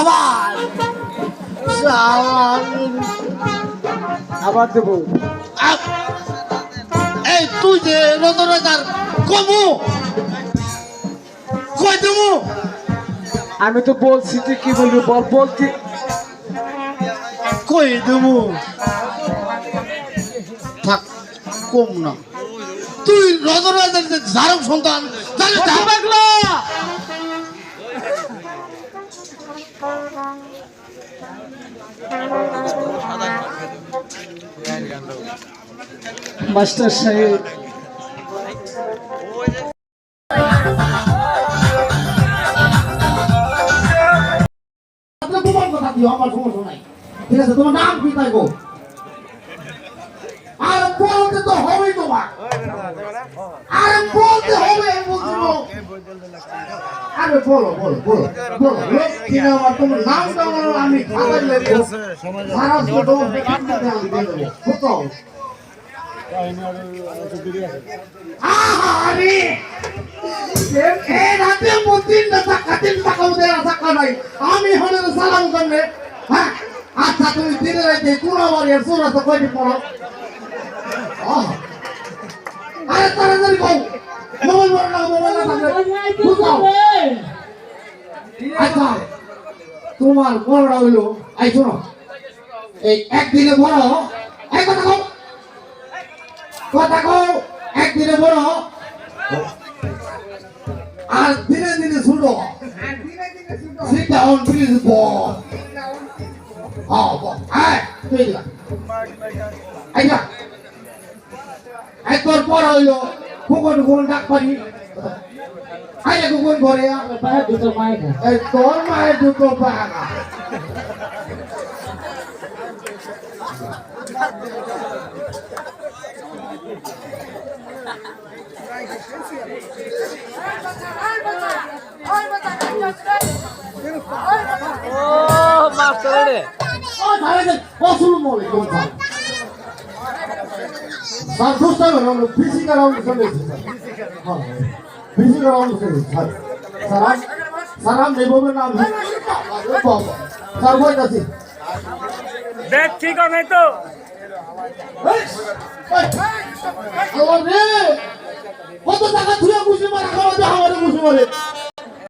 আবার আবার দেবো। এই তুই যে রতনদার কমু কই দেবো আমি তো বলছি তুই কি বলবি বল বলতি কই দেবো থাক কম না তুই রতনদার ঝাড়ক সন্তান তাহলে ঝাড়কলা মাস্টার সাহেব তোমার কথা দিও আমার সমস্যা নাই ঠিক আছে তোমার নাম কি তাই গো আর বলতে তো হবে তোমার আর বলতে হবে বলছো আরে বলো বলো বলো বলো কি না আমার তোমার নামটা আমি খাবার লেখো সারা ফটো কাটতে আমি দিয়ে দেবো বুঝছো আরে এই রাতে মুদিন না কাটিন টাকা দেয়া টাকা নাই আমি হলে সালাম করবে হ্যাঁ আচ্ছা তুমি দিনে রাতে কোন বাড়ির সোনা তো কই পড়ো আরে তাড়াতাড়ি কও মোবাইল বড় না মোবাইল না বুঝাও আচ্ছা তোমার বড়টা হইলো এই শোনো এই একদিনে বড় এই কথা কও একদিনে বড় আর দিনে দিনে ছোট sit down please boss হ্যাঁ তুই যা আইয়া একবার পর হইলো কোন ডাক পারি আইয়া কোন ঘরে পায়ে দুটো মাইক এই তোর মায়ের দুটো পাগা ও মাস্টার রে ও ধারে আসসালামু আলাইকুম স্যার দোস্ত আমরা ফিজিক্যাল রাউন্ড চলে এসেছি হ্যাঁ ফিজিক্যাল রাউন্ড চলে এসেছি স্যার সালাম দেবো না আমি স্যার বই কাছে দেখ ঠিক আছে তো আরে কত টাকা ধুয়ে খুশি মারা খাওয়া আমারে খুশি মারে